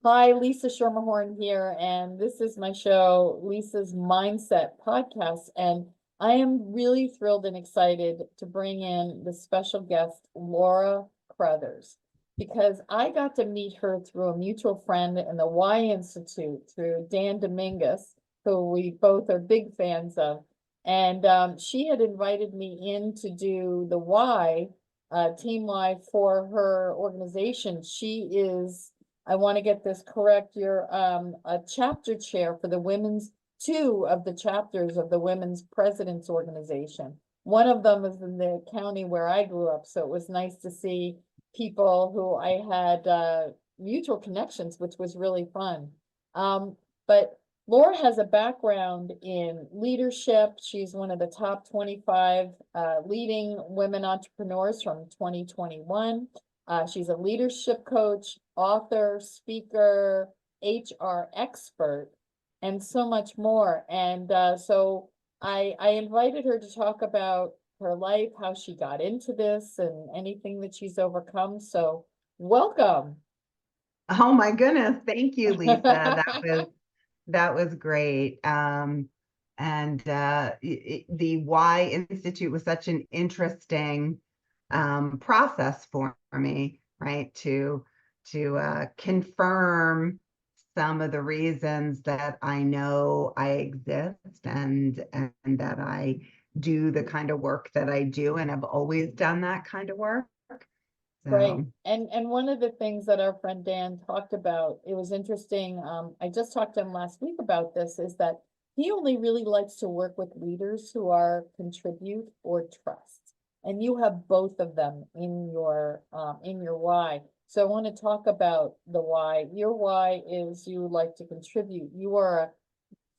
Hi, Lisa Schermerhorn here, and this is my show, Lisa's Mindset Podcast. And I am really thrilled and excited to bring in the special guest, Laura Crothers, because I got to meet her through a mutual friend in the Y Institute, through Dan Dominguez, who we both are big fans of. And she had invited me in to do the Y, Team Y for her organization. She is, I want to get this correct. You're a chapter chair for the women's, two of the chapters of the Women's Presidents Organization. One of them is in the county where I grew up, so it was nice to see people who I had mutual connections, which was really fun. But Laura has a background in leadership. She's one of the top 25 leading women entrepreneurs from 2021. She's a leadership coach, author, speaker, HR expert, and so much more. And so I invited her to talk about her life, how she got into this, and anything that she's overcome. So welcome. Oh my goodness. Thank you, Lisa. That was great. The Y Institute was such an interesting process for me, right? To confirm some of the reasons that I know I exist and that I do the kind of work that I do and have always done that kind of work. Right. So And one of the things that our friend Dan talked about, it was interesting. I just talked to him last week about this, is that he only really likes to work with leaders who are contribute or trust. And you have both of them in your why. So I want to talk about the why. Your why is you like to contribute. You are a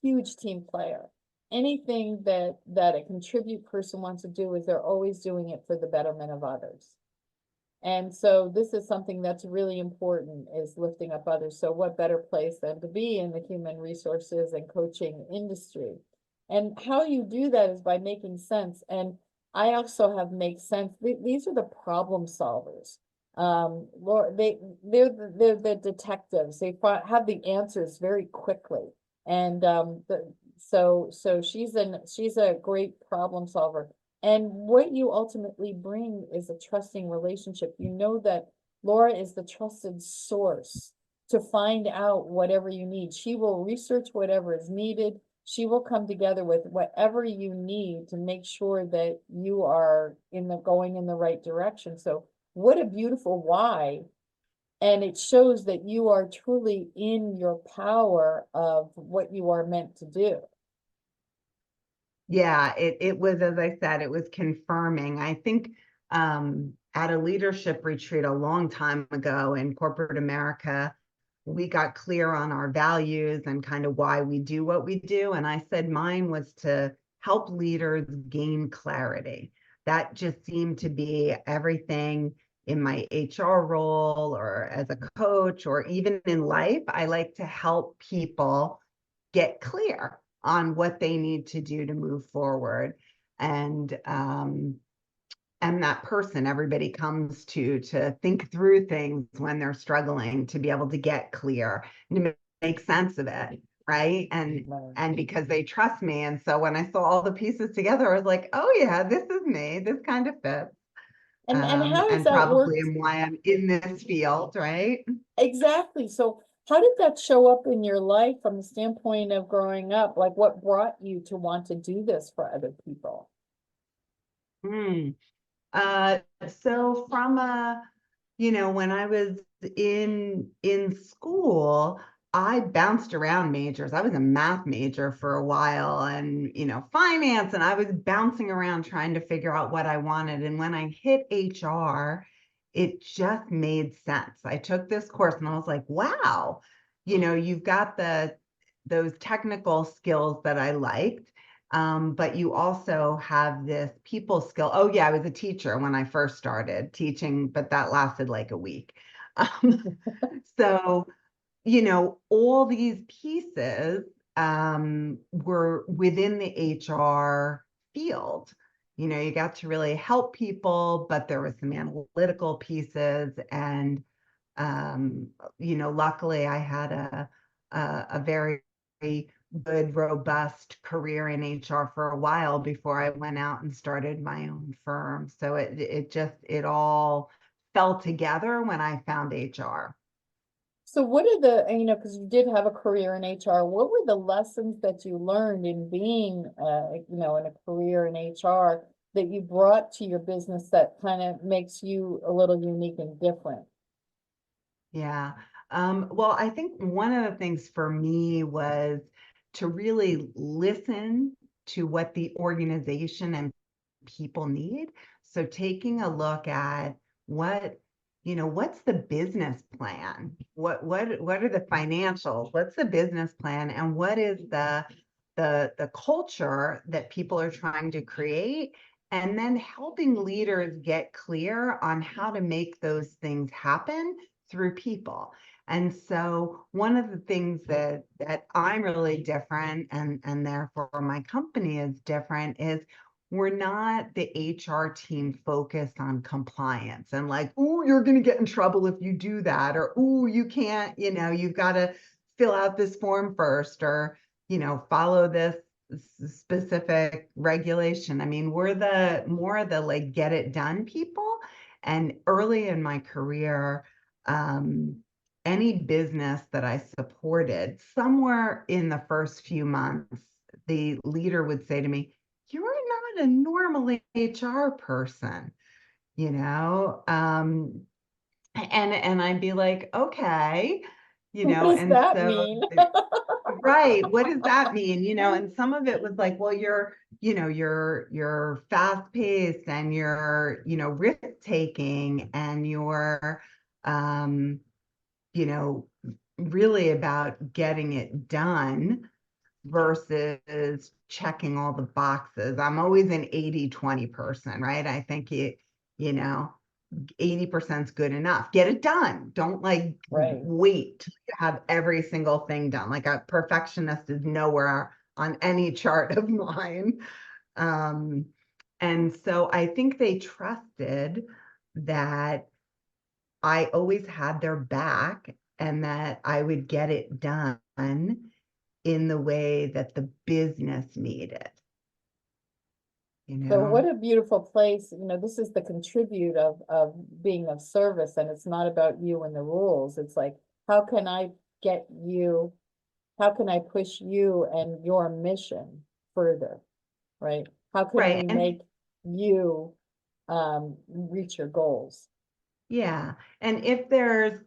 huge team player. Anything that a contribute person wants to do is they're always doing it for the betterment of others. And so this is something that's really important, is lifting up others. So what better place than to be in the human resources and coaching industry? And how you do that is by making sense. And I also have make sense. These are the problem solvers. Laura, they're the detectives. They have the answers very quickly. And so she's a great problem solver. And what you ultimately bring is a trusting relationship. You know that Laura is the trusted source to find out whatever you need. She will research whatever is needed. She will come together with whatever you need to make sure that you are going in the right direction. So what a beautiful why. And it shows that you are truly in your power of what you are meant to do. yeah, it was, as I said, it was confirming. I think at a leadership retreat a long time ago in corporate America, we got clear on our values and kind of why we do what we do. And I said mine was to help leaders gain clarity. That just seemed to be everything in my HR role or as a coach or even in life. I like to help people get clear on what they need to do to move forward. And that person everybody comes to think through things when they're struggling, to be able to get clear and to make sense of it, right? And because they trust me. And so when I saw all the pieces together, I was like, oh yeah, this is me. This kind of fits. And how does And that work? probably am why I'm in this field, right? Exactly. So how did that show up in your life from the standpoint of growing up? Like what brought you to want to do this for other people? Hmm. Uh, so from when I was in school, I bounced around majors. I was a math major for a while and, finance, and I was bouncing around trying to figure out what I wanted. And when I hit HR, it just made sense. I took this course and I was like, wow, you've got those technical skills that I liked. But you also have this people skill. Oh, yeah, I was a teacher when I first started teaching, but that lasted like a week. Um, so, all these pieces were within the HR field. You got to really help people, but there were some analytical pieces. And luckily I had a very good, robust career in HR for a while before I went out and started my own firm. So it all fell together when I found HR. So what are the, because you did have a career in HR, what were the lessons that you learned in being, in a career in HR that you brought to your business that kind of makes you a little unique and different? Yeah. Well, I think one of the things for me was to really listen to what the organization and people need. So taking a look at what's the business plan? What are the financials? What's the business plan? And what is the culture that people are trying to create? And then helping leaders get clear on how to make those things happen through people. And so one of the things that I'm really different and therefore my company is different is we're not the HR team focused on compliance and like, oh, you're going to get in trouble if you do that, or oh, you can't, you've got to fill out this form first, or follow this specific regulation. I mean, we're the more the like get it done people. And early in my career, any business that I supported, somewhere in the first few months, the leader would say to me, "You're not a normal HR person, you know?" And I'd be like, "Okay, What does and that so mean? right, what does that mean? And some of it was like, well, you're fast paced and you're, risk taking and you're um you know, really about getting it done versus checking all the boxes. I'm always an 80-20 person, right? I think you know, 80% is good enough. Get it done. Don't like Right. wait till you have every single thing done. Like a perfectionist is nowhere on any chart of mine. Um, and so I think they trusted that I always had their back and that I would get it done in the way that the business needed, you So what know? a beautiful place, this is the contribute of being of service, and it's not about you and the rules. It's like, how can I get you, how can I push you and your mission further, right? How can Right. we And make you reach your goals? yeah. And if there's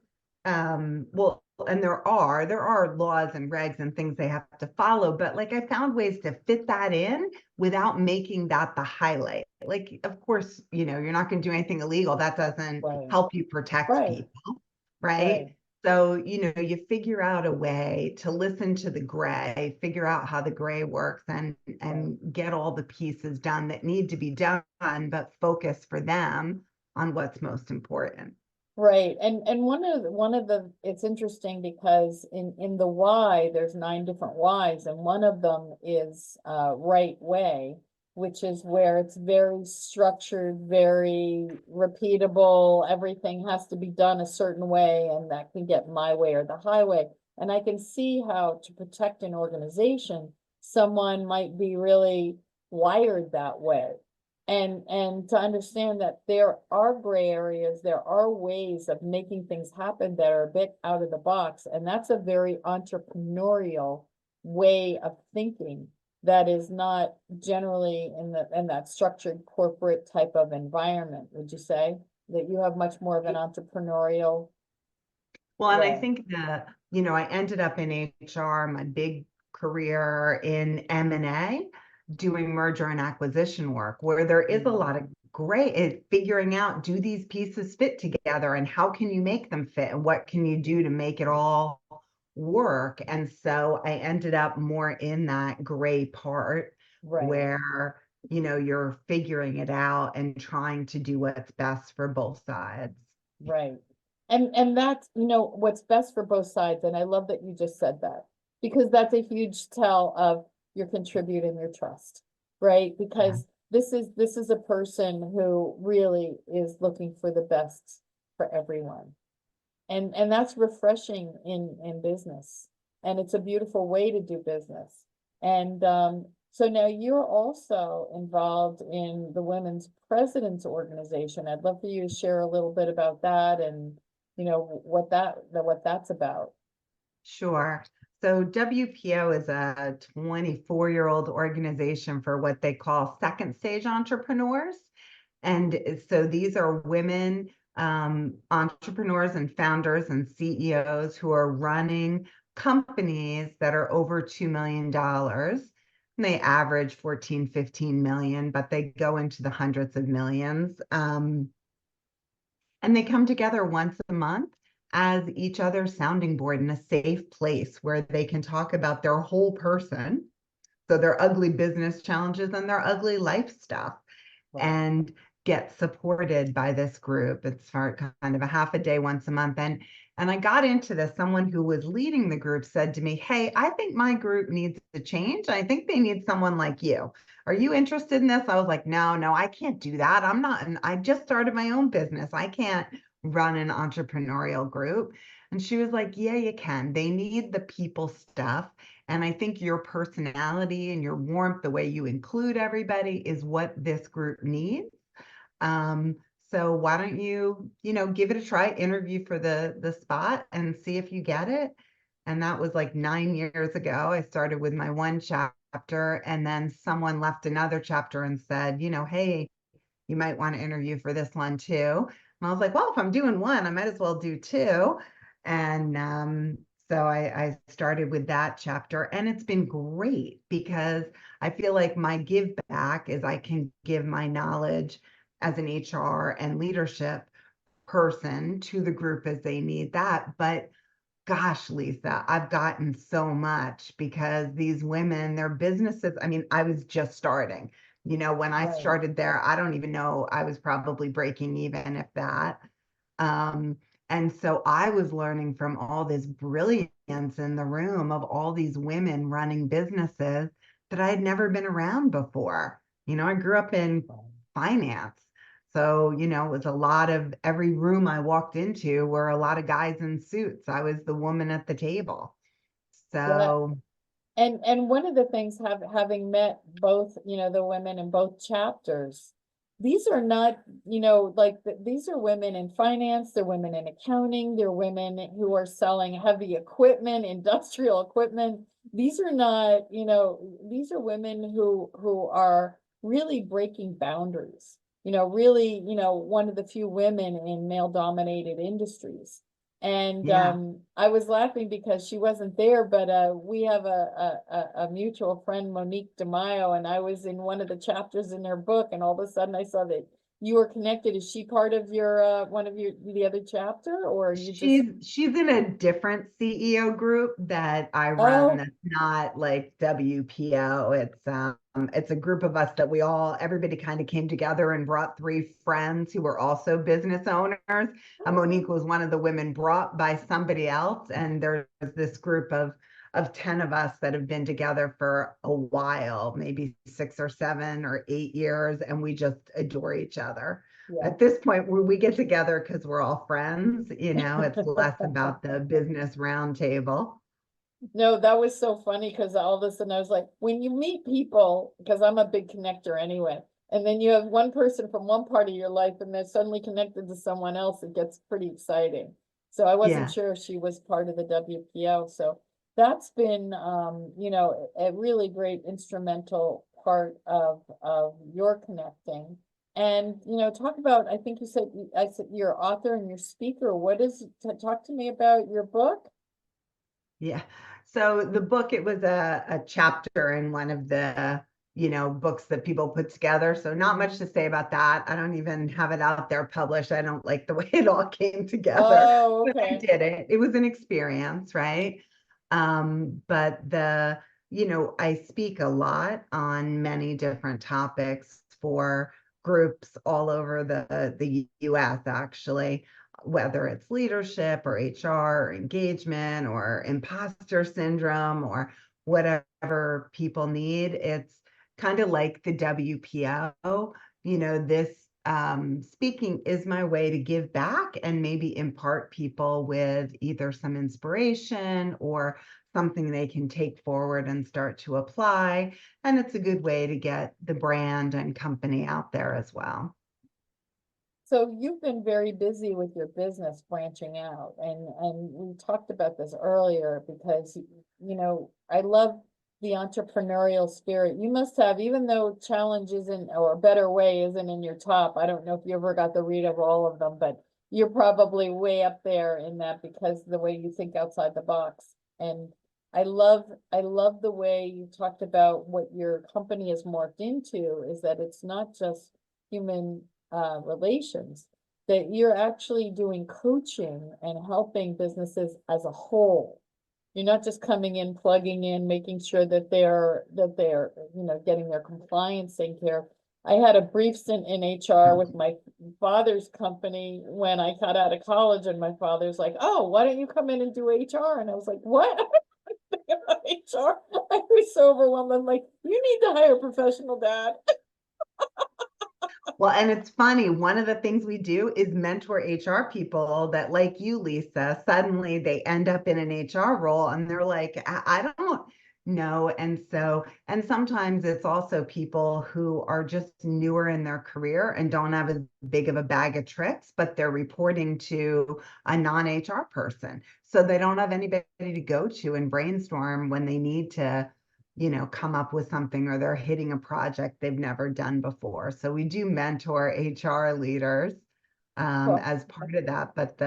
well, and there are laws and regs and things they have to follow, but like I found ways to fit that in without making that the highlight. Like, of course, you're not going to do anything illegal. That doesn't Right, help you protect right, people, right, right? So, you figure out a way to listen to the gray, figure out how the gray works right. and get all the pieces done that need to be done, but focus for them on what's most important. Right. And one of the it's interesting because in the why there's 9 different whys, and one of them is right way, which is where it's very structured, very repeatable, everything has to be done a certain way, and that can get my way or the highway. And I can see how to protect an organization, someone might be really wired that way. And to understand that there are gray areas, there are ways of making things happen that are a bit out of the box, and that's a very entrepreneurial way of thinking that is not generally in that structured corporate type of environment. Would you say that you have much more of an entrepreneurial Well, and I way? think that, I ended up in HR, my big career in M&A, doing merger and acquisition work, where there is a lot of great figuring out, do these pieces fit together and how can you make them fit and what can you do to make it all work? And so I ended up more in that gray part Right. where, you're figuring it out and trying to do what's best for both sides. Right. And that's, what's best for both sides. And I love that you just said that, because that's a huge tell of your contribute and your trust, right? Yeah. Because this is a person who really is looking for the best for everyone. And that's refreshing in business. And it's a beautiful way to do business. And so now you're also involved in the Women's Presidents Organization. I'd love for you to share a little bit about that and what that's about. Sure. So WPO is a 24-year-old organization for what they call second stage entrepreneurs. And so these are women entrepreneurs and founders and CEOs who are running companies that are over $2 million. And they average 14, 15 million, but they go into the hundreds of millions. And they come together once a month as each other's sounding board in a safe place where they can talk about their whole person. So their ugly business challenges and their ugly life stuff. Right. And get supported by this group. It's for kind of a half a day once a month. And I got into this. Someone who was leading the group said to me, "Hey, I think my group needs to change. I think they need someone like you. Are you interested in this?" I was like, no, I can't do that. I'm not, and I just started my own business. I can't run an entrepreneurial group. And she was like, yeah, you can. They need the people stuff. And I think your personality and your warmth, the way you include everybody, is what this group needs. So why don't you, give it a try, interview for the spot and see if you get it. And that was like 9 years ago. I started with my one chapter, and then someone left another chapter and said, hey, you might want to interview for this one too. And I was like, well, if I'm doing one, I might as well do two. And so I started with that chapter, and it's been great because I feel like my give back is I can give my knowledge as an HR and leadership person to the group as they need that. But gosh, Lisa, I've gotten so much because these women, their businesses, I mean, I was just starting. When I Right. started there, I don't even know, I was probably breaking even, if that. And so I was learning from all this brilliance in the room of all these women running businesses that I had never been around before. I grew up in finance. So, it was a lot of every room I walked into were a lot of guys in suits. I was the woman at the table. Yeah. So, And one of the things having met both, the women in both chapters, these are not, these are women in finance, they're women in accounting, they're women who are selling heavy equipment, industrial equipment. These are not, these are women who are really breaking boundaries, really, one of the few women in male dominated industries. And yeah. I was laughing because she wasn't there, but we have a mutual friend, Monique Deo, and I was in one of the chapters in her book, and all of a sudden I saw that you were connected. Is she part of your one of your the other chapter, or are you just? She's in a different CEO group that I run Oh, that's not like WPO. It's a group of us that everybody kind of came together and brought three friends who were also business owners. Monique was one of the women brought by somebody else, and there's this group of 10 of us that have been together for a while, maybe 6 or 7 or 8 years, and we just adore each other. yeah. At this point, we get together because we're all friends. It's less about the business roundtable. No, that was so funny because all of a sudden I was like, when you meet people, because I'm a big connector anyway, and then you have one person from one part of your life and they're suddenly connected to someone else, it gets pretty exciting. So I wasn't Yeah. sure if she was part of the WPO. So that's been, a really great instrumental part of your connecting. And, talk about, I think I said you're author and you're speaker. Talk to me about your book? Yeah. So the book, it was a chapter in one of the, books that people put together. So not much to say about that. I don't even have it out there published. I don't like the way it all came together, Oh, but I okay. did it. It was an experience, right? But I speak a lot on many different topics for groups all over the US, actually, whether it's leadership or HR or engagement or imposter syndrome or whatever people need. It's kind of like the WPO, this speaking is my way to give back and maybe impart people with either some inspiration or something they can take forward and start to apply. And it's a good way to get the brand and company out there as well. So you've been very busy with your business branching out, and we talked about this earlier because, you know, I love the entrepreneurial spirit. You must have, even though challenge isn't, or a better way isn't in your top. I don't know if you ever got to read of all of them, but you're probably way up there in that because the way you think outside the box. And I love the way you talked about what your company has morphed into, is that it's not just human relations, that you're actually doing coaching and helping businesses as a whole. You're not just coming in, plugging in, making sure that they're, you know, getting their compliance taken care of. I had a brief stint in HR with my father's company when I got out of college, and my father's like, "Oh, why don't you come in and do HR?" And I was like, "What?" HR. I was so overwhelmed. I'm like, "You need to hire a professional, dad." Well, and it's funny, one of the things we do is mentor HR people that, like you, Lisa, suddenly they end up in an HR role and they're like, I don't know. And sometimes it's also people who are just newer in their career and don't have as big of a bag of tricks, but they're reporting to a non-HR person. So they don't have anybody to go to and brainstorm when they need to, come up with something, or they're hitting a project they've never done before. So we do mentor HR leaders Well, as part of that, but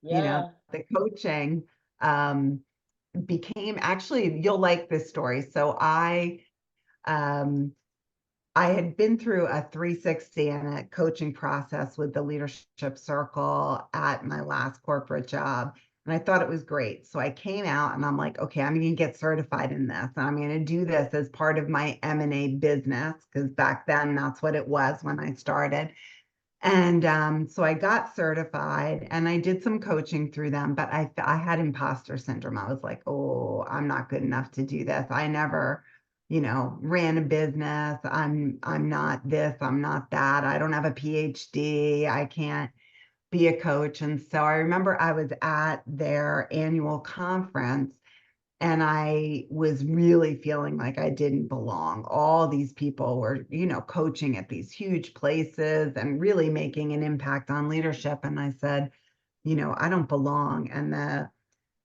yeah. the coaching um, became, actually, you'll like this story. So um, I had been through a 360 and a coaching process with the leadership circle at my last corporate job. And I thought it was great. So I came out and I'm like, okay, I'm going to get certified in this. And I'm going to do this as part of my M&A business, because back then that's what it was when I started. And so I got certified and I did some coaching through them, but I had imposter syndrome. I was like, oh, I'm not good enough to do this. I never, ran a business. I'm not this, I'm not that. I don't have a PhD. I can't be a coach. And so I remember I was at their annual conference and I was really feeling like I didn't belong. All these people were, coaching at these huge places and really making an impact on leadership. And I said, I don't belong. And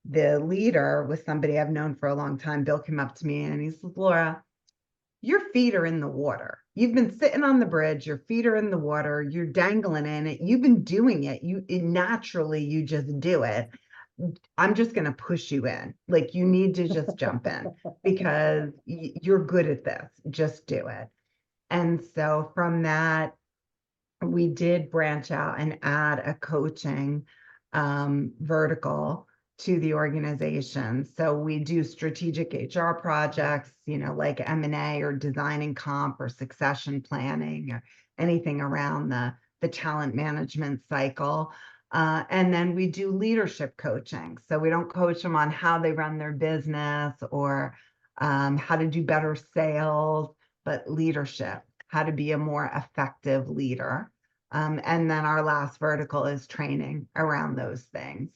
the leader was somebody I've known for a long time. Bill came up to me and he says, Laura, your feet are in the water. You've been sitting on the bridge, your feet are in the water, you're dangling in it, you've been doing it. Naturally, you just do it. I'm just going to push you in. Like, you need to just jump in because you're good at this. Just do it. And so from that, we did branch out and add a coaching vertical to the organization. So we do strategic HR projects, like M&A or designing comp or succession planning or anything around the talent management cycle. And then we do leadership coaching. So we don't coach them on how they run their business or how to do better sales, but leadership, how to be a more effective leader. And then our last vertical is training around those things.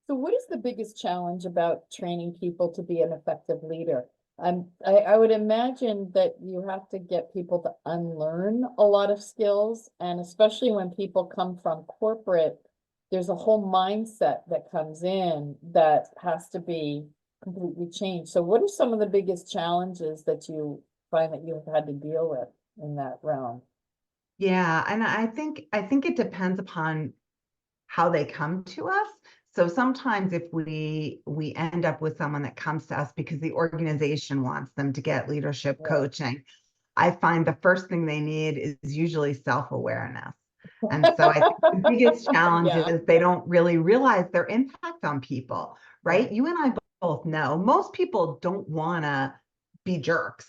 So what is the biggest challenge about training people to be an effective leader? I would imagine that you have to get people to unlearn a lot of skills, and especially when people come from corporate, there's a whole mindset that comes in that has to be completely changed. So what are some of the biggest challenges that you find that you've had to deal with in that realm? Yeah, and I think it depends upon how they come to us. So sometimes if we end up with someone that comes to us because the organization wants them to get leadership Right. coaching, I find the first thing they need is usually self-awareness. And so I think the biggest challenge Yeah, is they don't really realize their impact on people, right? right, You and I both know most people don't want to be jerks,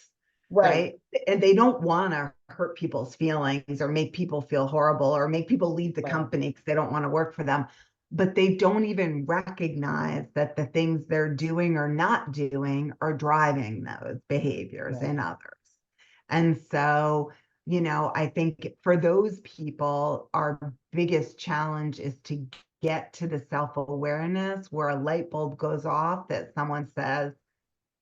right, right? And they don't want to hurt people's feelings or make people feel horrible or make people leave the right, company because they don't want to work for them. But they don't even recognize that the things they're doing or not doing are driving those behaviors right. in others. And so I think for those people, our biggest challenge is to get to the self-awareness where a light bulb goes off that someone says,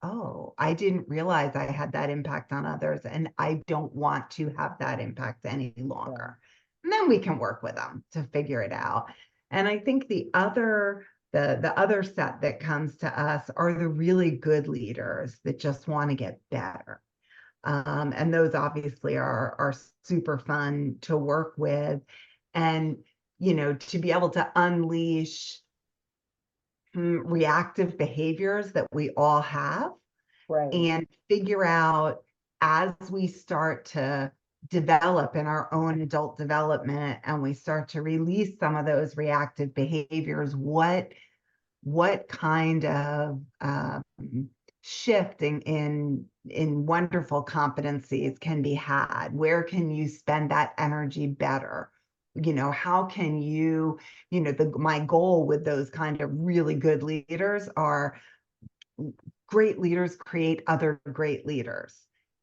oh, I didn't realize I had that impact on others, and I don't want to have that impact any longer. And then we can work with them to figure it out. And I think the other set that comes to us are the really good leaders that just want to get better. And those obviously are super fun to work with. And, to be able to unleash reactive behaviors that we all have Right. and figure out as we start to develop in our own adult development and we start to release some of those reactive behaviors, what kind of shifting in wonderful competencies can be had? Where can you spend that energy better? How can my goal with those kind of really good leaders are great leaders create other great leaders.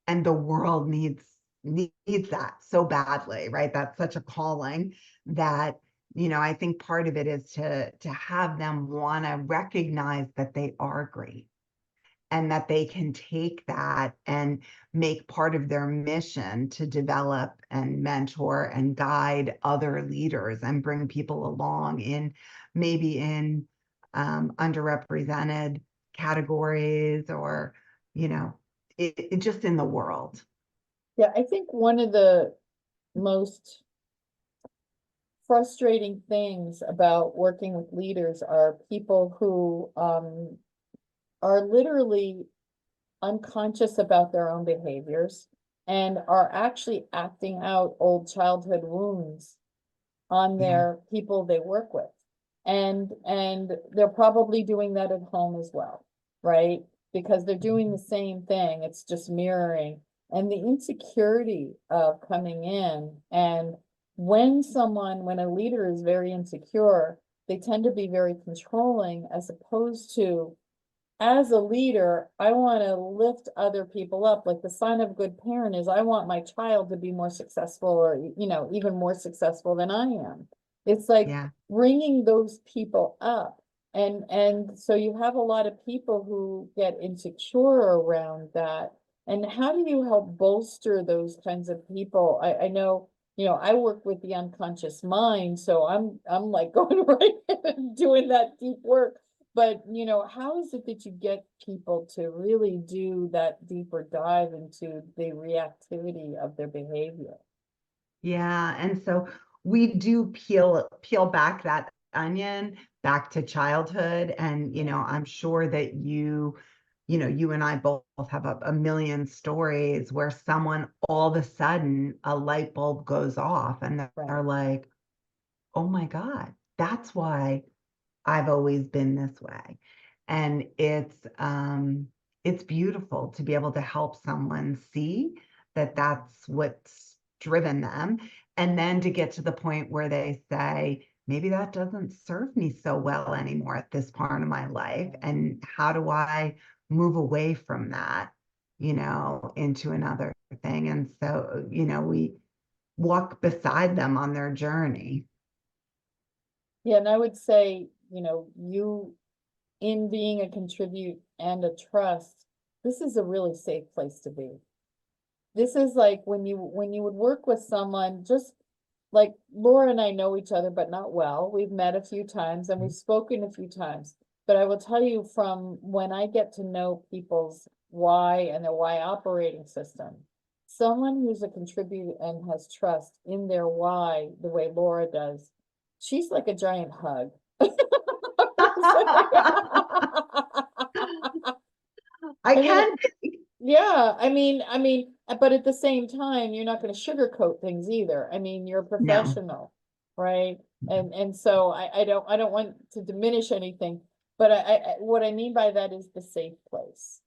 And the world needs that so badly, right? That's such a calling that, I think part of it is to have them want to recognize that they are great and that they can take that and make part of their mission to develop and mentor and guide other leaders and bring people along in maybe in underrepresented categories or, it just in the world. Yeah, I think one of the most frustrating things about working with leaders are people who are literally unconscious about their own behaviors and are actually acting out old childhood wounds on Yeah. their people they work with. And they're probably doing that at home as well, right? Because they're doing the same thing, it's just mirroring. And the insecurity of coming in, and when a leader is very insecure, they tend to be very controlling, as opposed to, as a leader, I want to lift other people up. Like, the sign of a good parent is I want my child to be more successful, or, even more successful than I am. It's like Yeah. bringing those people up. And so you have a lot of people who get insecure around that. And how do you help bolster those kinds of people? I know, I work with the unconscious mind, so I'm like going right in and doing that deep work. But, how is it that you get people to really do that deeper dive into the reactivity of their behavior? Yeah, and so we do peel back that onion back to childhood, and I'm sure that you and I both have a million stories where someone all of a sudden a light bulb goes off and they're Right. like, "Oh my God, that's why I've always been this way." And it's beautiful to be able to help someone see that that's what's driven them. And then to get to the point where they say, maybe that doesn't serve me so well anymore at this part of my life. And how do I move away from that, into another thing? And so, we walk beside them on their journey. Yeah, and I would say, you, in being a contribute and a trust, this is a really safe place to be. This is like when you would work with someone, just like Laura and I know each other, but not well. We've met a few times and we've spoken a few times. But I will tell you, from when I get to know people's why and their why operating system, someone who's a contribute and has trust in their why, the way Laura does, she's like a giant hug. I I mean, can yeah, but at the same time, you're not going to sugarcoat things either. I mean, you're a no. professional, right? And so I don't want to diminish anything, but what I mean by that is the safe place.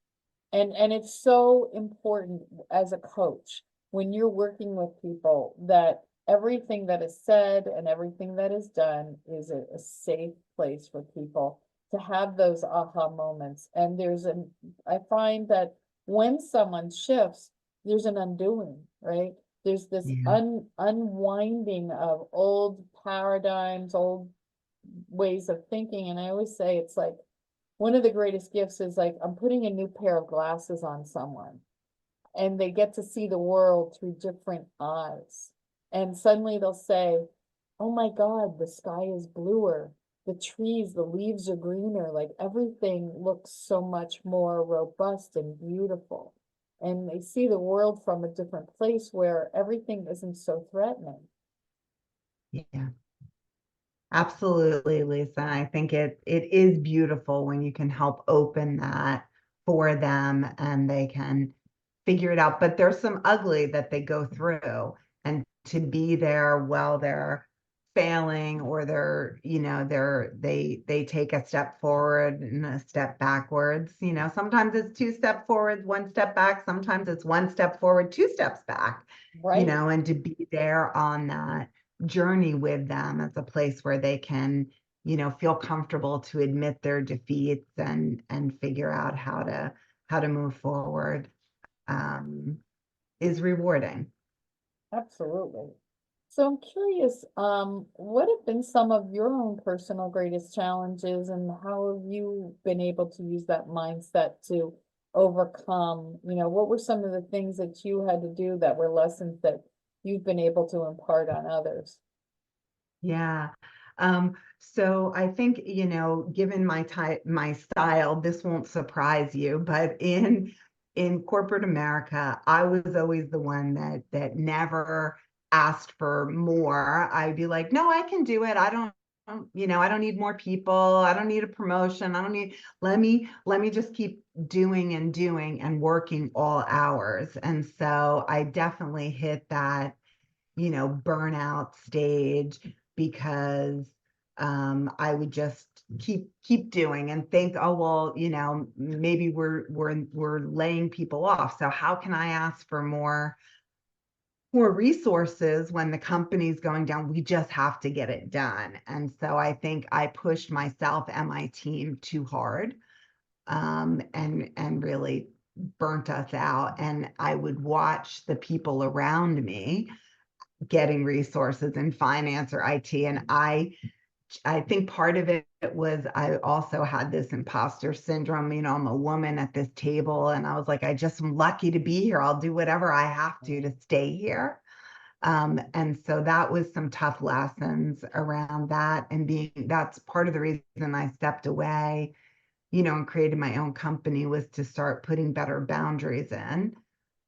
And it's so important as a coach, when you're working with people, that everything that is said and everything that is done is a safe place for people to have those aha moments. And I find that when someone shifts, there's an undoing, right? there's this Yeah. unwinding of old paradigms, old ways of thinking. And I always say it's like one of the greatest gifts is like I'm putting a new pair of glasses on someone and they get to see the world through different eyes. And suddenly they'll say, oh my God, the sky is bluer. The trees, the leaves are greener. Like everything looks so much more robust and beautiful. And they see the world from a different place where everything isn't so threatening. Yeah. Absolutely, Lisa. I think it is beautiful when you can help open that for them and they can figure it out. But there's some ugly that they go through, and to be there while they're failing or they take a step forward and a step backwards. Sometimes it's two step forward, one step back. Sometimes it's one step forward, two steps back. Right. And to be there on that journey with them as a place where they can, feel comfortable to admit their defeats and figure out how to move forward, is rewarding. Absolutely. So I'm curious, what have been some of your own personal greatest challenges and how have you been able to use that mindset to overcome, what were some of the things that you had to do that were lessons that you've been able to impart on others? Yeah. So I think, given my style, this won't surprise you, but in corporate America, I was always the one that never asked for more. I'd be like, no, I can do it. I don't need more people. I don't need a promotion. I don't need, let me just keep doing and working all hours. And so I definitely hit that burnout stage because I would just keep doing and think, oh well, maybe we're laying people off. So how can I ask for more resources when the company's going down? We just have to get it done. And so I think I pushed myself and my team too hard, and really burnt us out. And I would watch the people around me getting resources in finance or IT. And I think part of it was I also had this imposter syndrome. I'm a woman at this table, and I was like, I just am lucky to be here. I'll do whatever I have to stay here. And so that was some tough lessons around that. And that's part of the reason I stepped away, and created my own company, was to start putting better boundaries in.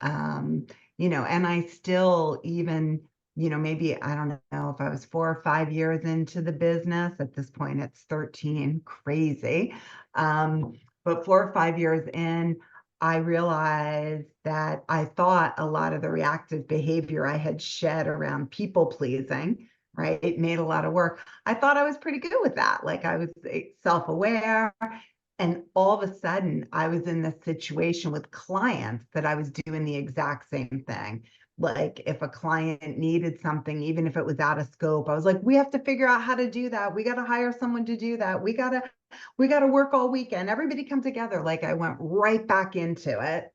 Um, and I still even, maybe I don't know if I was 4 or 5 years into the business. At this point, it's 13, crazy. But 4 or 5 years in, I realized that I thought a lot of the reactive behavior I had shed around people pleasing, right? It made a lot of work. I thought I was pretty good with that. Like I was self-aware. And all of a sudden, I was in this situation with clients that I was doing the exact same thing. Like if a client needed something, even if it was out of scope, I was like, we have to figure out how to do that. We got to hire someone to do that. We got to work all weekend. Everybody come together. Like I went right back into it.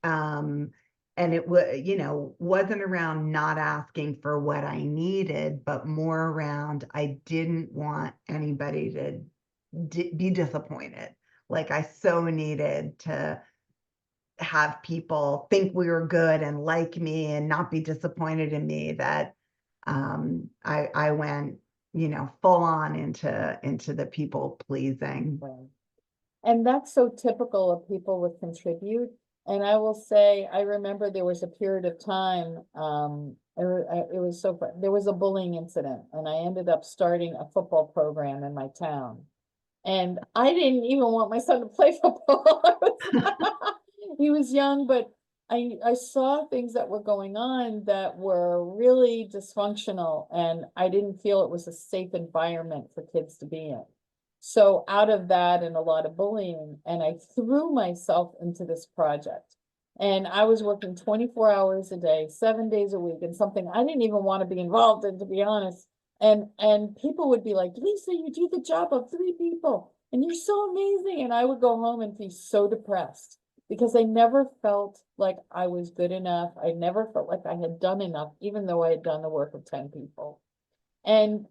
And it was, wasn't around not asking for what I needed, but more around I didn't want anybody to be disappointed. Like I so needed to have people think we were good and like me and not be disappointed in me that I went, full on into the people pleasing. Right. And that's so typical of people with contribute. And I will say, I remember there was a period of time, it was so fun. There was a bullying incident, and I ended up starting a football program in my town. And I didn't even want my son to play football. He was young, but I saw things that were going on that were really dysfunctional, and I didn't feel it was a safe environment for kids to be in. So out of that and a lot of bullying, and I threw myself into this project. And I was working 24 hours a day, 7 days a week, and something I didn't even want to be involved in, to be honest. And people would be like, Lisa, you do the job of 3 people, and you're so amazing. And I would go home and be so depressed. because I never felt like I was good enough. I never felt like I had done enough, even though I had done the work of 10 people. And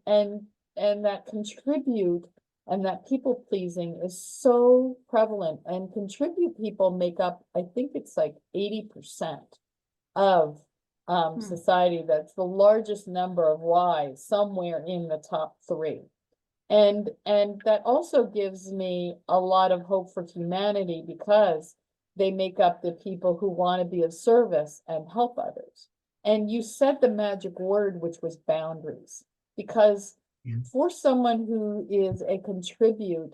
that contribute and that people pleasing is so prevalent, and contribute people make up, I think it's like 80% of society. That's the largest number of whys, somewhere in the top three. And that also gives me a lot of hope for humanity, because they make up the people who want to be of service and help others. And you said the magic word, which was boundaries, because Yeah. for someone who is a contribute,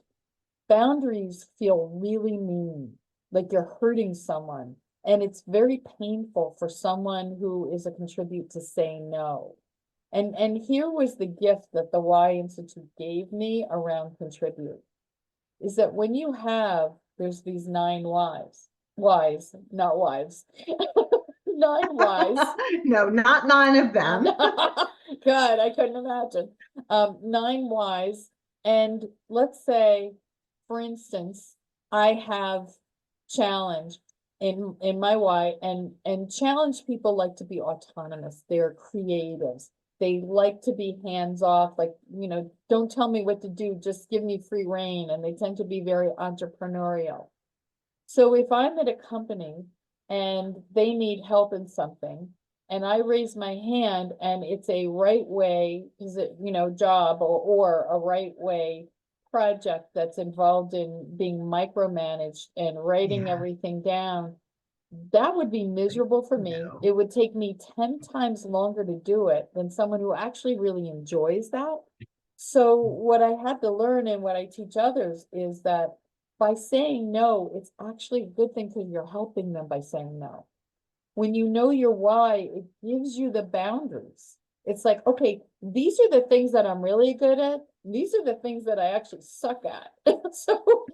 boundaries feel really mean, like you're hurting someone. And it's very painful for someone who is a contribute to say no. And here was the gift that the Y Institute gave me around contribute, is that when you have, there's these 9 Ys, not wives, 9 Ys. No, not 9 of them. God, I couldn't imagine. 9 Ys. And let's say, for instance, I have challenge in my Y, and challenge people like to be autonomous. They're creatives. They like to be hands off, like, don't tell me what to do, just give me free rein. And they tend to be very entrepreneurial. So if I'm at a company and they need help in something, and I raise my hand and it's a right way, job, or a right way project that's involved in being micromanaged and writing Yeah. everything down, that would be miserable for me. No. It would take me 10 times longer to do it than someone who actually really enjoys that. So what I had to learn, and what I teach others, is that by saying no, it's actually a good thing, because you're helping them by saying no. When you know your why, it gives you the boundaries. It's like, okay, these are the things that I'm really good at. These are the things that I actually suck at. So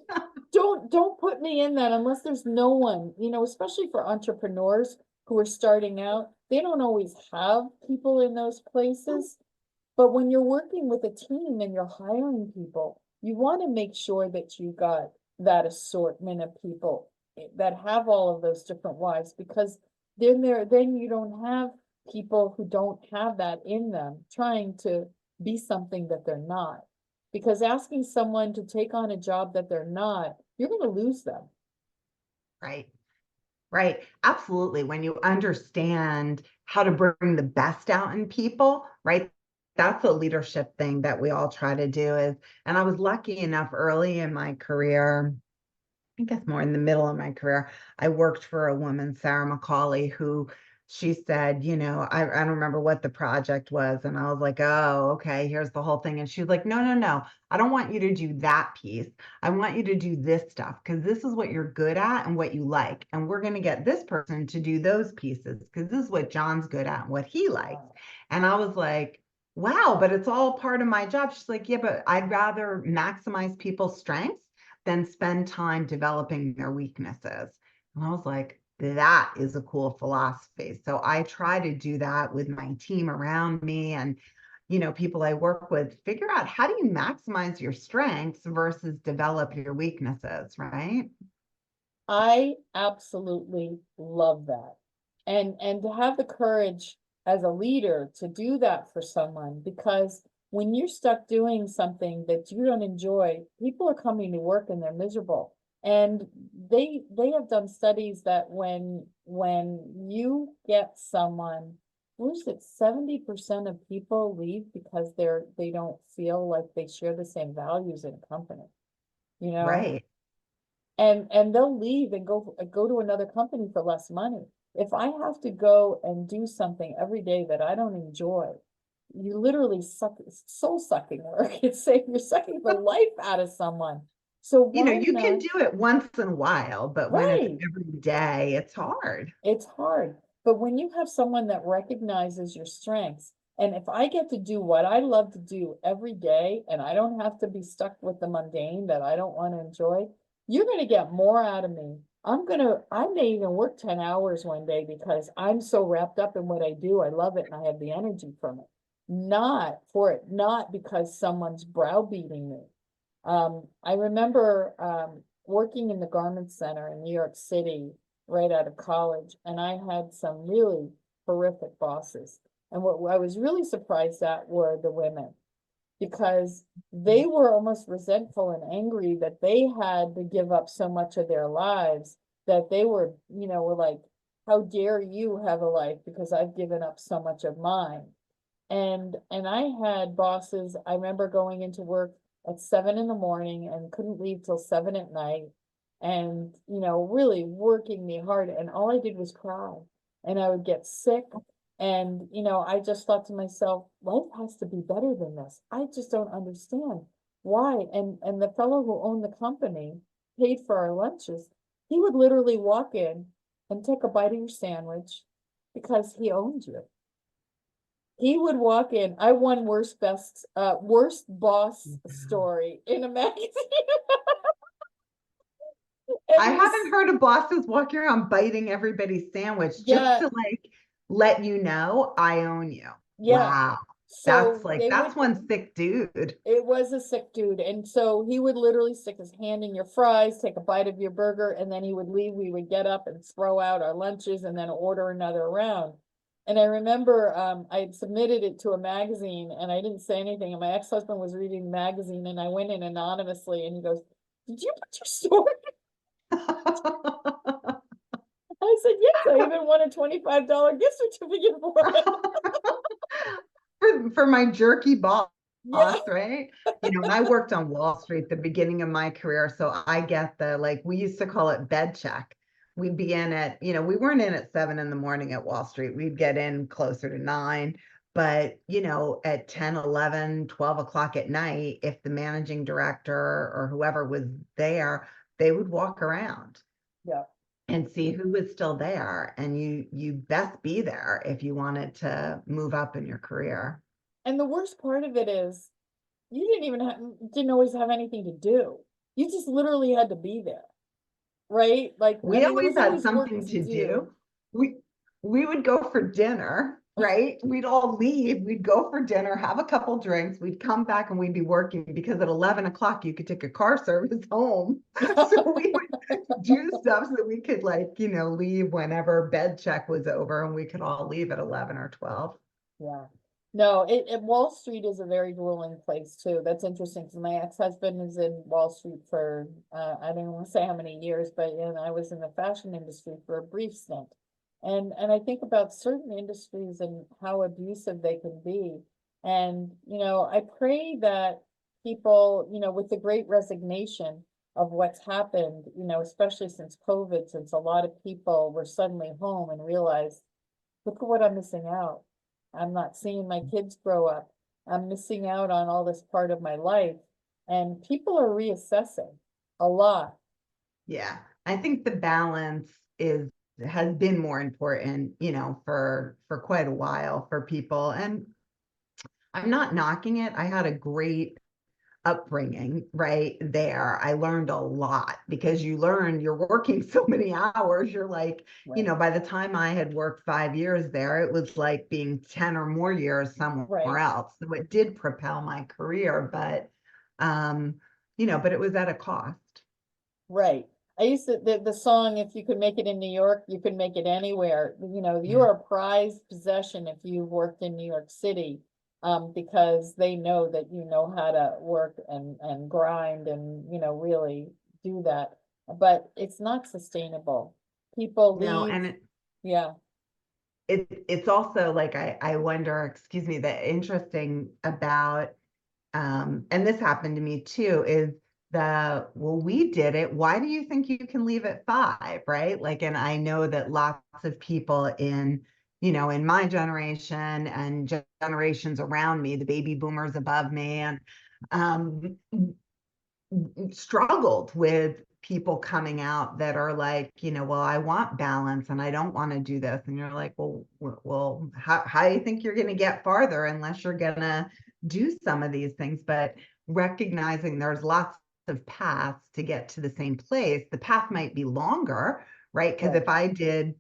don't put me in that unless there's no one, especially for entrepreneurs who are starting out. They don't always have people in those places. But when you're working with a team and you're hiring people, you want to make sure that you got that assortment of people that have all of those different whys, because then you don't have people who don't have that in them trying to be something that they're not. Because asking someone to take on a job that they're not, you're going to lose them. Right. Right. Absolutely. When you understand how to bring the best out in people, right? That's a leadership thing that we all try to do and I was lucky enough early in my career, I guess more in the middle of my career, I worked for a woman, Sarah McCauley, who she said, I don't remember what the project was. And I was like, oh, okay, here's the whole thing. And she was like, no, no, no, I don't want you to do that piece. I want you to do this stuff, because this is what you're good at and what you like. And we're going to get this person to do those pieces, because this is what John's good at and what he likes. And I was like, wow, but it's all part of my job. She's like, yeah, but I'd rather maximize people's strengths than spend time developing their weaknesses. And I was like, that is a cool philosophy. So I try to do that with my team around me and, people I work with, figure out how do you maximize your strengths versus develop your weaknesses, right? I absolutely love that. And to have the courage as a leader to do that for someone, because when you're stuck doing something that you don't enjoy, people are coming to work and they're miserable. And they have done studies that when you get someone, what is it, 70% of people leave because they don't feel like they share the same values in a company, you know? Right. And they'll leave and go to another company for less money. If I have to go and do something every day that I don't enjoy, you literally suck, soul sucking work. It's saying you're sucking the life out of someone. So why You can not? do it once in a while, but when it's Right. every day, it's hard. It's hard. But when you have someone that recognizes your strengths, and if I get to do what I love to do every day, and I don't have to be stuck with the mundane that I don't want to enjoy, you're going to get more out of me. I may even work 10 hours one day because I'm so wrapped up in what I do. I love it and I have the energy from it. Not because someone's browbeating me. I remember working in the garment center in New York City right out of college, and I had some really horrific bosses. And what I was really surprised at were the women, because they were almost resentful and angry that they had to give up so much of their lives, that they were, were like, how dare you have a life because I've given up so much of mine. And I had bosses, I remember going into work at 7 in the morning and couldn't leave till 7 at night. And, really working me hard. And all I did was cry. And I would get sick. And, I just thought to myself, life has to be better than this. I just don't understand why. And the fellow who owned the company paid for our lunches. He would literally walk in and take a bite of your sandwich because he owned you. He would walk in. I won worst boss story in a magazine. I haven't heard of bosses walking around biting everybody's sandwich just to like let you know I own you. Yeah. Wow. So That's one sick dude. It was a sick dude. And so he would literally stick his hand in your fries, take a bite of your burger, and then he would leave. We would get up and throw out our lunches and then order another round. And I remember I had submitted it to a magazine and I didn't say anything. And my ex-husband was reading the magazine and I went in anonymously and he goes, "Did you put your story?" I said, "Yes, I even won a $25 gift certificate for it." For my jerky boss, Yeah. right? And I worked on Wall Street at the beginning of my career. So I get we used to call it bed check. We'd be in at, we weren't in at 7 in the morning at Wall Street. We'd get in closer to 9. But, at 10, 11, 12 o'clock at night, if the managing director or whoever was there, they would walk around. Yeah. And see who was still there. And you best be there if you wanted to move up in your career. And the worst part of it is you didn't always have anything to do. You just literally had to be there. Right? Like, We there always was had always work something to to do. do. We would go for dinner, right? We'd all leave. We'd go for dinner, have a couple drinks. We'd come back and we'd be working because at 11 o'clock you could take a car service home. So we would do stuff so that we could leave whenever bed check was over and we could all leave at 11 or 12. Yeah. No, Wall Street is a very grueling place too. That's interesting because my ex-husband is in Wall Street for I don't want to say how many years, but I was in the fashion industry for a brief stint. And I think about certain industries and how abusive they can be. And I pray that people, with the great resignation of what's happened, especially since COVID, since a lot of people were suddenly home and realized, look at what I'm missing out. I'm not seeing my kids grow up. I'm missing out on all this part of my life. And people are reassessing a lot. Yeah. I think the balance has been more important, for quite a while for people. And I'm not knocking it. I had a great upbringing right there. I learned a lot because you're working so many hours. You're like, Right. by the time I had worked 5 years there, it was like being 10 or more years somewhere else. So it did propel my career, but but it was at a cost. Right. I used to, the song, if you could make it in New York, you could make it anywhere. Yeah. You're a prized possession if you've worked in New York City, because they know that you know how to work and grind and, really do that. But it's not sustainable. People No, leave. and Yeah. it's also like I wonder, excuse me, the interesting about and this happened to me too, is well, we did it. Why do you think you can leave at 5, right? And I know that lots of people in my generation and generations around me, the baby boomers above me, and struggled with people coming out that are like, well, I want balance and I don't want to do this. And you're like, well, how do you think you're going to get farther unless you're going to do some of these things? But recognizing there's lots of paths to get to the same place, the path might be longer, right? Because if I did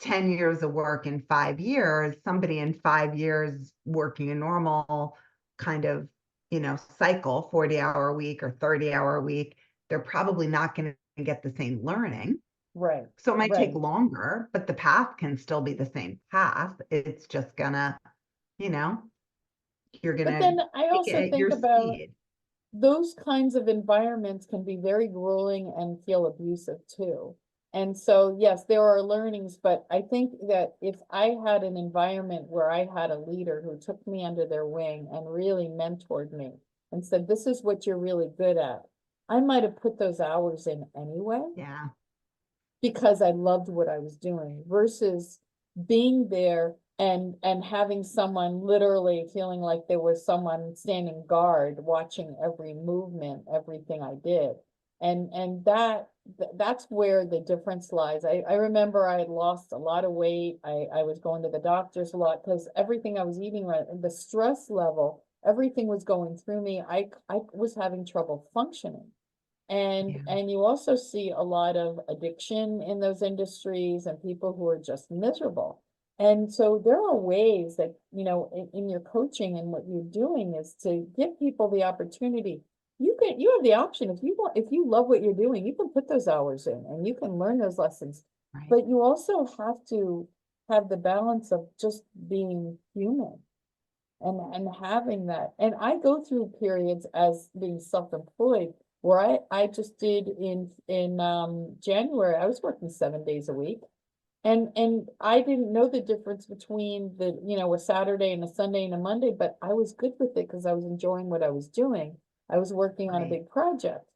10 years of work in 5 years, somebody in 5 years working a normal kind of cycle, 40-hour a week or 30-hour a week, they're probably not going to get the same learning. Right, So it might take right. longer, but the path can still be the same path. It's just gonna, you know, you're But gonna then I take it also at think your about speed. those kinds of environments can be very grueling and feel abusive too. And so, yes, there are learnings, but I think that if I had an environment where I had a leader who took me under their wing and really mentored me and said, this is what you're really good at, I might have put those hours in anyway Yeah, because I loved what I was doing versus being there and having someone literally feeling like there was someone standing guard watching every movement, everything I did. And that's where the difference lies. I remember I had lost a lot of weight. I was going to the doctors a lot because everything I was eating, right, the stress level, everything was going through me. I was having trouble functioning. yeah, And you also see a lot of addiction in those industries and people who are just miserable. And so there are ways that, in your coaching and what you're doing is to give people the opportunity. You have the option if you want, if you love what you're doing, you can put those hours in and you can learn those lessons. right. But you also have to have the balance of just being human and having that. And I go through periods as being self-employed where I just did in January, I was working 7 days a week. And I didn't know the difference between a Saturday and a Sunday and a Monday, but I was good with it because I was enjoying what I was doing. I was working on a Right. big project.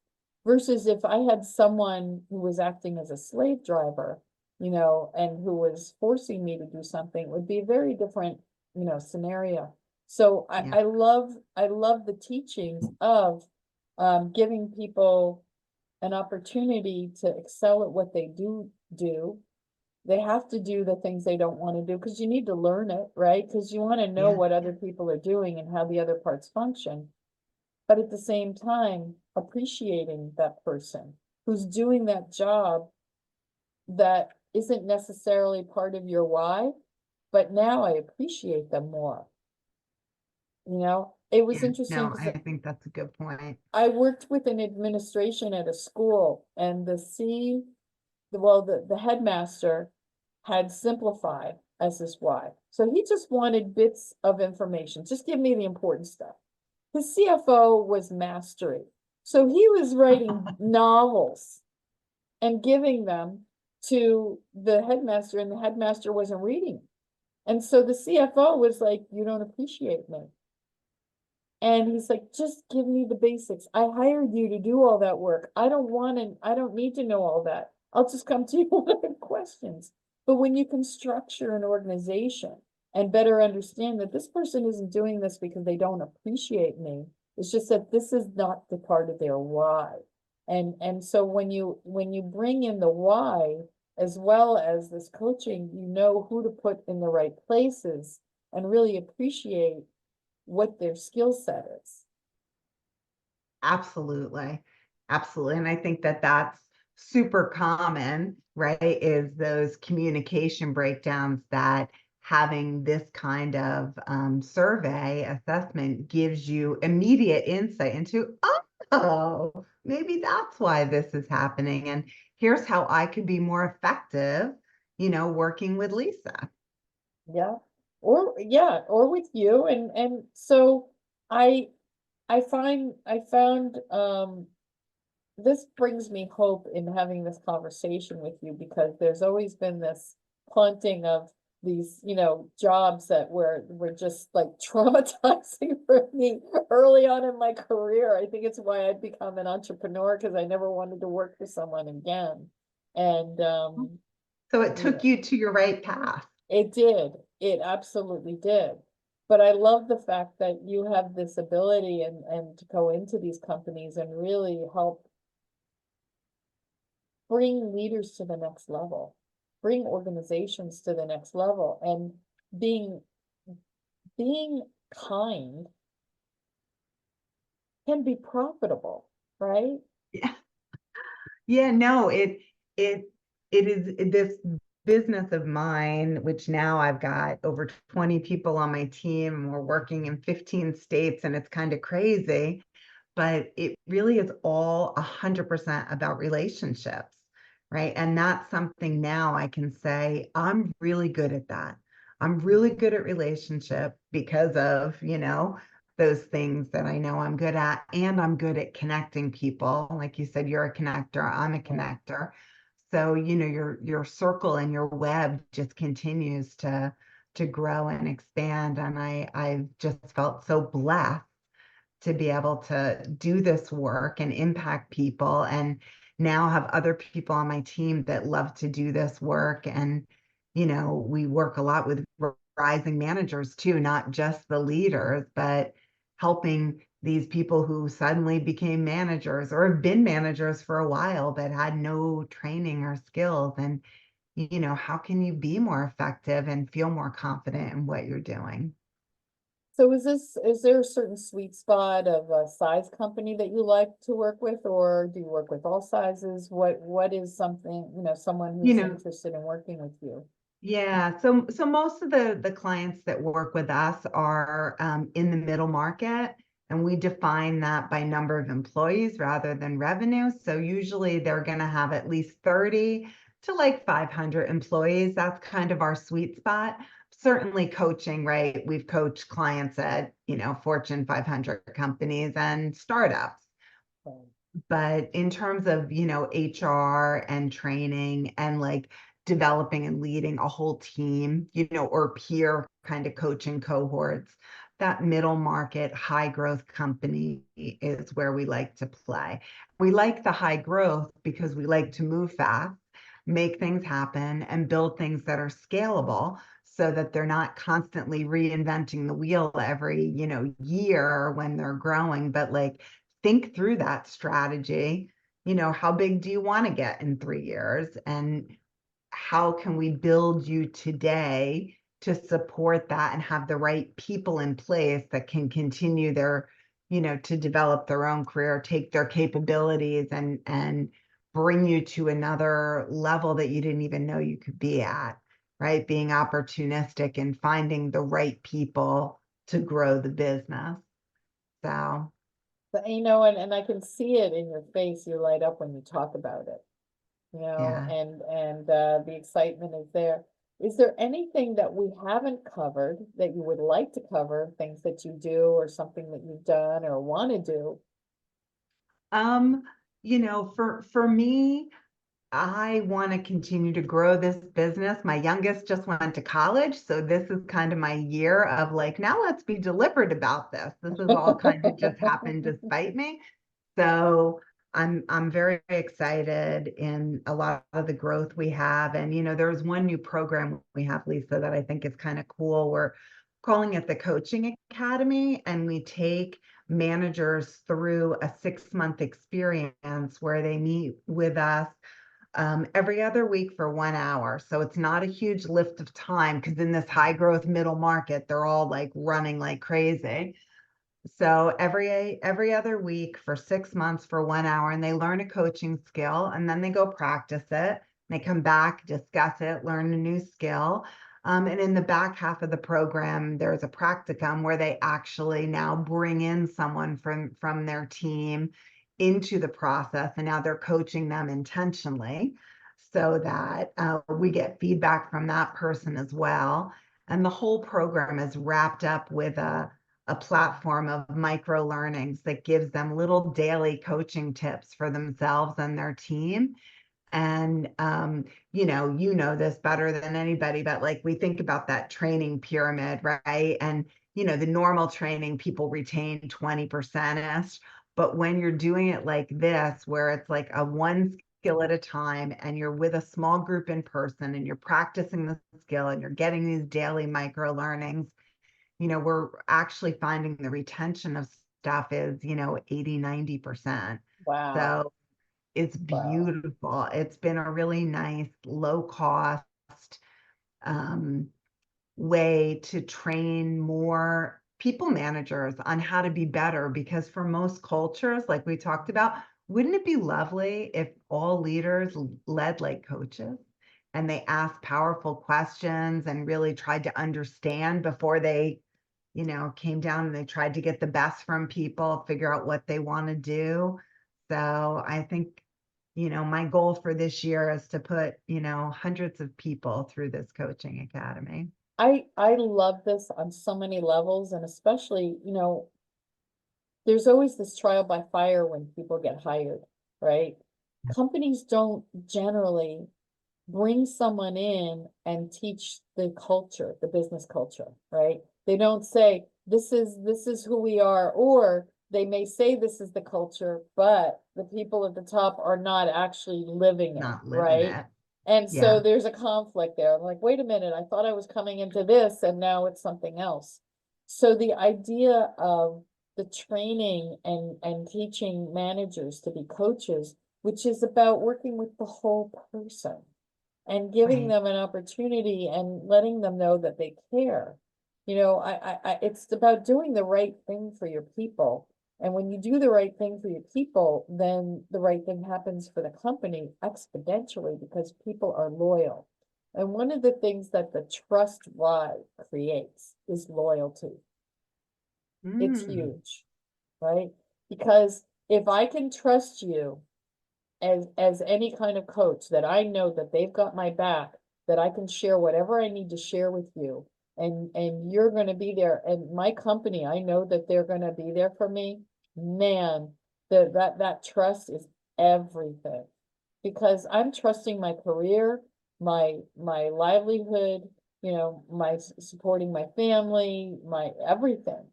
Versus if I had someone who was acting as a slave driver, and who was forcing me to do something, it would be a very different, scenario. So I, Yeah, I love I love the teachings of giving people an opportunity to excel at what they do. They have to do the things they don't want to do because you need to learn it, right? Because you want to know yeah, what other people are doing and how the other parts function. But at the same time, appreciating that person who's doing that job that isn't necessarily part of your why, but now I appreciate them more. It was yeah. interesting No, because I think that's a good point. I worked with an administration at a school and the headmaster had simplify as his why. So he just wanted bits of information. Just give me the important stuff. His CFO was mastery. So he was writing novels and giving them to the headmaster, and the headmaster wasn't reading. And so the CFO was like, you don't appreciate me. And he's like, just give me the basics. I hired you to do all that work. I don't need to know all that. I'll just come to you when I have questions. But when you can structure an organization and better understand that this person isn't doing this because they don't appreciate me, it's just that this is not the part of their why. And so when you bring in the why as well as this coaching, you know who to put in the right places and really appreciate what their skill set is. Absolutely. Absolutely. And I think that that's super common, right? Is those communication breakdowns that having this kind of survey assessment gives you immediate insight into, oh, maybe that's why this is happening. And here's how I could be more effective, working with Lisa. Yeah. Or with you. And so I I found this brings me hope in having this conversation with you because there's always been this haunting of these, jobs that were just like traumatizing for me early on in my career. I think it's why I'd become an entrepreneur because I never wanted to work for someone again. And So it you took know, you to your right path. it did. It absolutely did. But I love the fact that you have this ability and to go into these companies and really help bring leaders to the next level, bring organizations to the next level, and being being kind can be profitable, right? Yeah. Yeah, no, it it is this business of mine, which now I've got over 20 people on my team, and we're working in 15 states, and it's kind of crazy. but it really is all 100% about relationships, right? And that's something now I can say, I'm really good at that. I'm really good at relationship because of, those things that I know I'm good at, and I'm good at connecting people. Like you said, you're a connector, I'm a Right. connector. So, your circle and your web just continues to grow and expand. And I've just felt so blessed to be able to do this work and impact people, and now have other people on my team that love to do this work. And we work a lot with rising managers too, not just the leaders, but helping these people who suddenly became managers or have been managers for a while but had no training or skills. And how can you be more effective and feel more confident in what you're doing? So is there a certain sweet spot of a size company that you like to work with, or do you work with all sizes? What is something, someone you who's know interested in working with you? Yeah, so most of the clients that work with us are in the middle market, and we define that by number of employees rather than revenue. So usually they're going to have at least 30 to like 500 employees. That's kind of our sweet spot. Certainly coaching, right? We've coached clients at, Fortune 500 companies and startups. Right. But in terms of, HR and training and like developing and leading a whole team, or peer kind of coaching cohorts, that middle market, high growth company is where we like to play. We like the high growth because we like to move fast, make things happen, and build things that are scalable so that they're not constantly reinventing the wheel every, year when they're growing, but like think through that strategy. How big do you want to get in 3 years? And how can we build you today to support that and have the right people in place that can continue to develop their own career, take their capabilities and bring you to another level that you didn't even know you could be at, right? Being opportunistic and finding the right people to grow the business. So, But, and I can see it in your face. You light up when you talk about it, yeah. and the excitement is there. Is there anything that we haven't covered that you would like to cover, things that you do or something that you've done or want to do? Um, for me, I want to continue to grow this business. My youngest just went to college, so this is kind of my year of like, now let's be deliberate about this. This has all kind of just happened despite me. So I'm very excited in a lot of the growth we have. And there's one new program we have, Lisa, that I think is kind of cool. We're calling it the Coaching Academy, and we take managers through a 6-month experience where they meet with us every other week for 1 hour. So it's not a huge lift of time because in this high growth middle market, they're all like running like crazy. So every other week for 6 months for 1 hour, and they learn a coaching skill, and then they go practice it. They come back, discuss it, learn a new skill. And in the back half of the program, there's a practicum where they actually now bring in someone from their team into the process, and now they're coaching them intentionally so that we get feedback from that person as well. And the whole program is wrapped up with a platform of micro learnings that gives them little daily coaching tips for themselves and their team. And this better than anybody, but like we think about that training pyramid, right? And the normal training people retain 20%ish. But when you're doing it like this, where it's like a one skill at a time, and you're with a small group in person and you're practicing the skill and you're getting these daily micro learnings, we're actually finding the retention of stuff is, 80, 90%. Wow. So it's Wow. beautiful. It's been a really nice, low cost um, way to train more people managers on how to be better. Because for most cultures, like we talked about, wouldn't it be lovely if all leaders led like coaches and they asked powerful questions and really tried to understand before they came down and they tried to get the best from people, figure out what they want to do. So I think, my goal for this year is to put, hundreds of people through this coaching academy. I love this on so many levels, and especially, there's always this trial by fire when people get hired, right? Companies don't generally bring someone in and teach the culture, the business culture, right? They don't say, this is who we are, or they may say this is the culture, but the people at the top are not actually living it, Not living right? it. And so Yeah. there's a conflict there. I'm like, wait a minute, I thought I was coming into this and now it's something else. So the idea of the training and teaching managers to be coaches, which is about working with the whole person and giving Right. them an opportunity and letting them know that they care. It's about doing the right thing for your people. And when you do the right thing for your people, then the right thing happens for the company exponentially because people are loyal. And one of the things that the trust drive creates is loyalty. It's Mm, huge, right? Because if I can trust you as any kind of coach, that I know that they've got my back, that I can share whatever I need to share with you, and you're going to be there, and my company, I know that they're going to be there for me. Man, that trust is everything, because I'm trusting my career, my livelihood, my supporting my family, my everything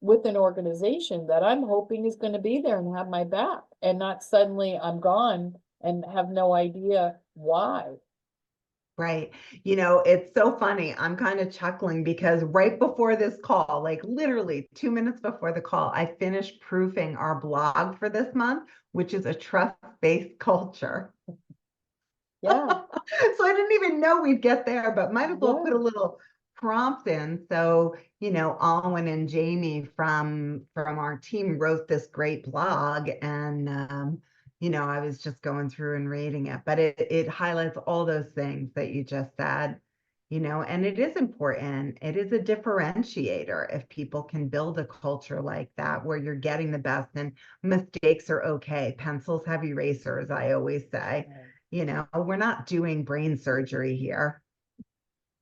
with an organization that I'm hoping is going to be there and have my back, and not suddenly I'm gone and have no idea why. right. It's so funny. I'm kind of chuckling because right before this call, like literally 2 minutes before the call, I finished proofing our blog for this month, which is a trust-based culture. Yeah, So I didn't even know we'd get there, but might as well put a yeah, little prompt in. So, Alwyn and Jamie from our team wrote this great blog, and I was just going through and reading it, but it highlights all those things that you just said, and it is important. It is a differentiator if people can build a culture like that where you're getting the best and mistakes are okay. Pencils have erasers, I always say. yeah. We're not doing brain surgery here.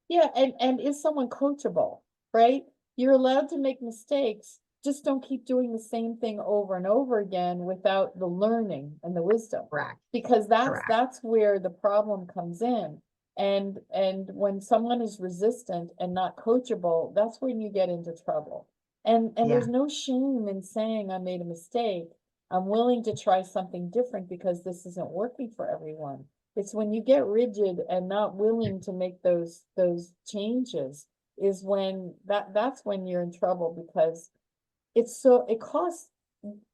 Yeah, and is someone coachable, right? You're allowed to make mistakes, just don't keep doing the same thing over and over again without the learning and the wisdom. Correct. Because that's Correct. that's where the problem comes in. And when someone is resistant and not coachable, that's when you get into trouble. And Yeah. there's no shame in saying I made a mistake. I'm willing to try something different because this isn't working for everyone. It's when you get rigid and not willing to make those changes is when that's when you're in trouble, because it costs,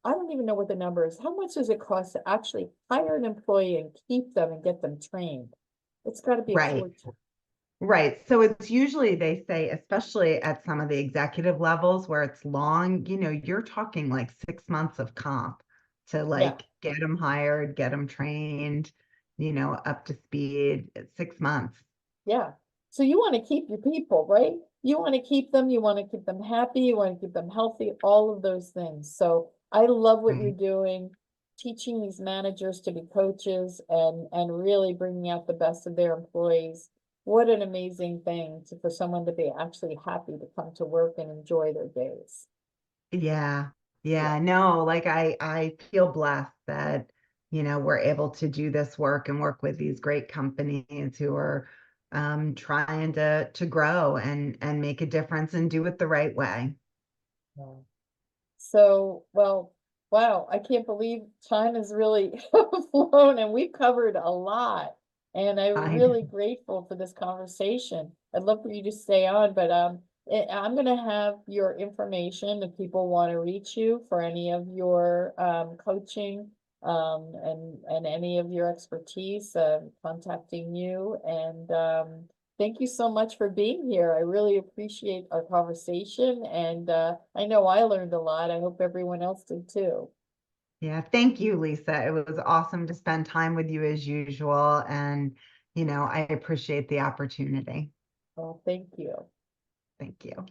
I don't even know what the number is. How much does it cost to actually hire an employee and keep them and get them trained? It's got to be a Right. fortune. Right. So it's usually, they say, especially at some of the executive levels where it's long, you're talking like 6 months of comp to Yeah. like get them hired, get them trained, up to speed. It's 6 months. Yeah. So you want to keep your people, right? You want to keep them, you want to keep them happy, you want to keep them healthy, all of those things. So I love what you're Right. doing, teaching these managers to be coaches and really bringing out the best of their employees. What an amazing thing for someone to be actually happy to come to work and enjoy their days. Yeah. Yeah. Yeah. No, like I feel blessed that, we're able to do this work and work with these great companies who are trying to grow and make a difference and do it the right way. Yeah. So, well, wow, I can't believe time has really flown and we've covered a lot. And I'm I really know. grateful for this conversation. I'd love for you to stay on, but I'm gonna have your information if people want to reach you for any of your coaching and any of your expertise, contacting you. And thank you so much for being here. I really appreciate our conversation, and I know I learned a lot. I hope everyone else did too. Yeah. Thank you, Lisa. It was awesome to spend time with you as usual. And, I appreciate the opportunity. Well, thank you. Thank you.